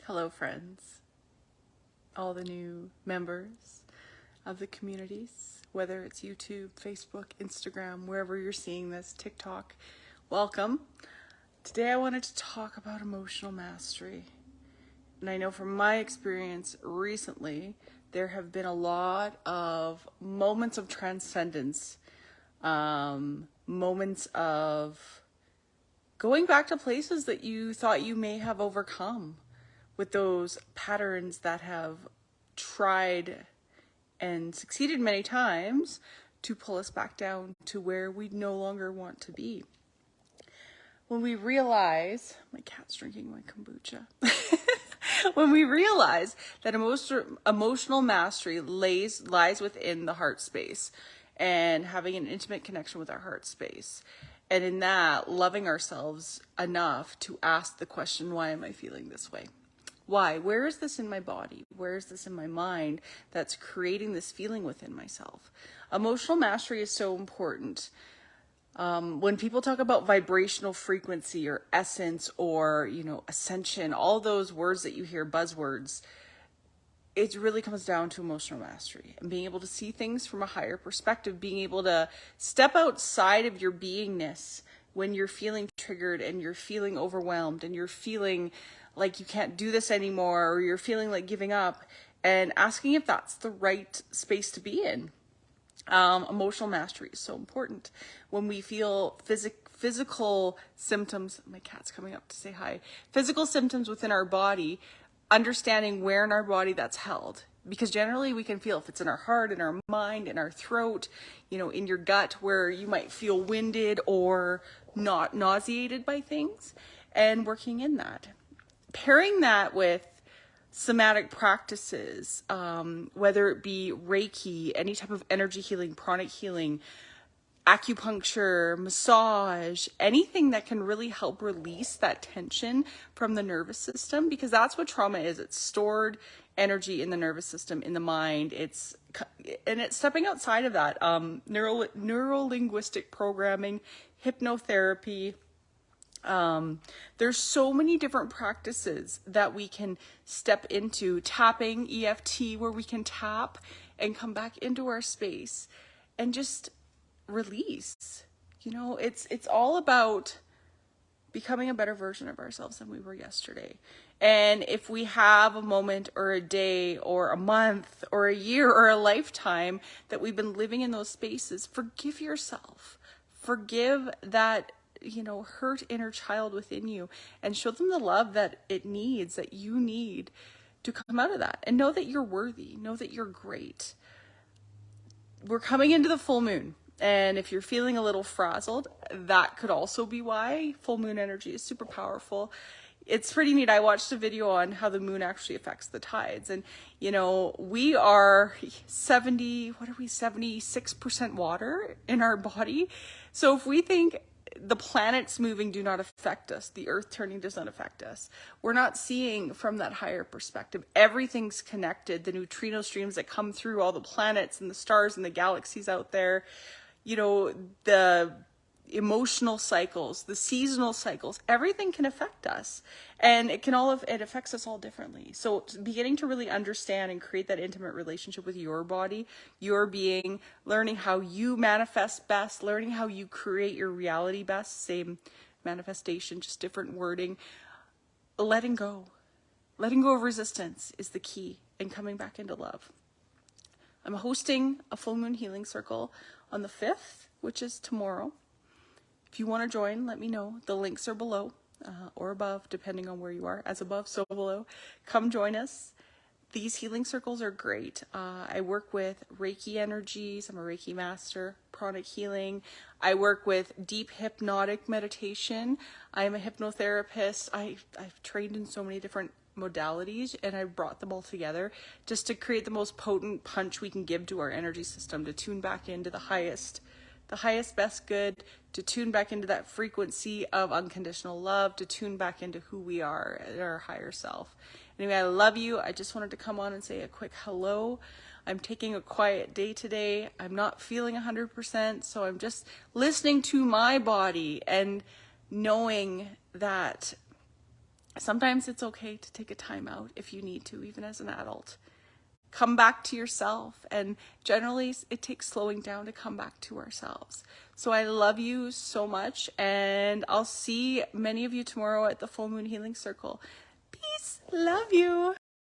Hello, friends, all the new members of the communities, whether it's YouTube, Facebook, Instagram, wherever you're seeing this, TikTok, welcome. Today I wanted to talk about emotional mastery. And I know from my experience recently, there have been a lot of moments of transcendence, moments of going back to places that you thought you may have overcome, with those patterns that have tried and succeeded many times to pull us back down to where we no longer want to be. When we realize, my cat's drinking my kombucha, when we realize that emotional mastery lies within the heart space and having an intimate connection with our heart space. And in that, loving ourselves enough to ask the question, why am I feeling this way? Why? Where is this in my body? Where is this in my mind that's creating this feeling within myself? Emotional mastery is so important. When people talk about vibrational frequency or essence or, ascension, all those words that you hear, buzzwords, it really comes down to emotional mastery and being able to see things from a higher perspective, being able to step outside of your beingness when you're feeling triggered and you're feeling overwhelmed and you're feeling like you can't do this anymore, or you're feeling like giving up, and asking if that's the right space to be in. Emotional mastery is so important. When we feel physical symptoms, my cat's coming up to say hi, physical symptoms within our body, understanding where in our body that's held. Because generally we can feel if it's in our heart, in our mind, in our throat, in your gut, where you might feel winded or not nauseated by things, and working in that. Pairing that with somatic practices, whether it be Reiki, any type of energy healing, pranic healing, acupuncture, massage, anything that can really help release that tension from the nervous system, because that's what trauma is. It's stored energy in the nervous system, in the mind. It's stepping outside of that. Neuro-linguistic programming, hypnotherapy. There's so many different practices that we can step into. Tapping, EFT, where we can tap and come back into our space and just release. It's all about becoming a better version of ourselves than we were yesterday. And if we have a moment or a day or a month or a year or a lifetime that we've been living in those spaces, forgive yourself. Forgive that hurt inner child within you, and show them the love that you need to come out of that, and know that you're worthy, know that you're great. We're coming into the full moon, and if you're feeling a little frazzled, that could also be why. Full moon energy is super powerful. It's pretty neat. I watched a video on how the moon actually affects the tides, and we are 76% water in our body. So if we think the planets moving do not affect us, the earth turning does not affect us, we're not seeing from that higher perspective. Everything's connected. The neutrino streams that come through all the planets and the stars and the galaxies out there, the emotional cycles, the seasonal cycles, everything can affect us, and it affects us all differently. So beginning to really understand and create that intimate relationship with your body, your being, learning how you manifest best, learning how you create your reality best, same manifestation, just different wording. Letting go of resistance is the key, and coming back into love. I'm hosting a full moon healing circle on the 5th, which is tomorrow. If you want to join, let me know. The links are below or above, depending on where you are. As above, so below. Come join us. These healing circles are great. I work with Reiki energies. I'm a Reiki master, pranic healing. I work with deep hypnotic meditation. I am a hypnotherapist. I've trained in so many different modalities, and I brought them all together just to create the most potent punch we can give to our energy system, to tune back into the highest, best good, to tune back into that frequency of unconditional love, to tune back into who we are, our higher self. Anyway, I love you. I just wanted to come on and say a quick hello. I'm taking a quiet day today. I'm not feeling 100%, so I'm just listening to my body and knowing that Sometimes it's okay to take a time out if you need to, even as an adult. Come back to yourself, and generally it takes slowing down to come back to ourselves. So I love you so much, and I'll see many of you tomorrow at the Full Moon Healing Circle. Peace. Love you.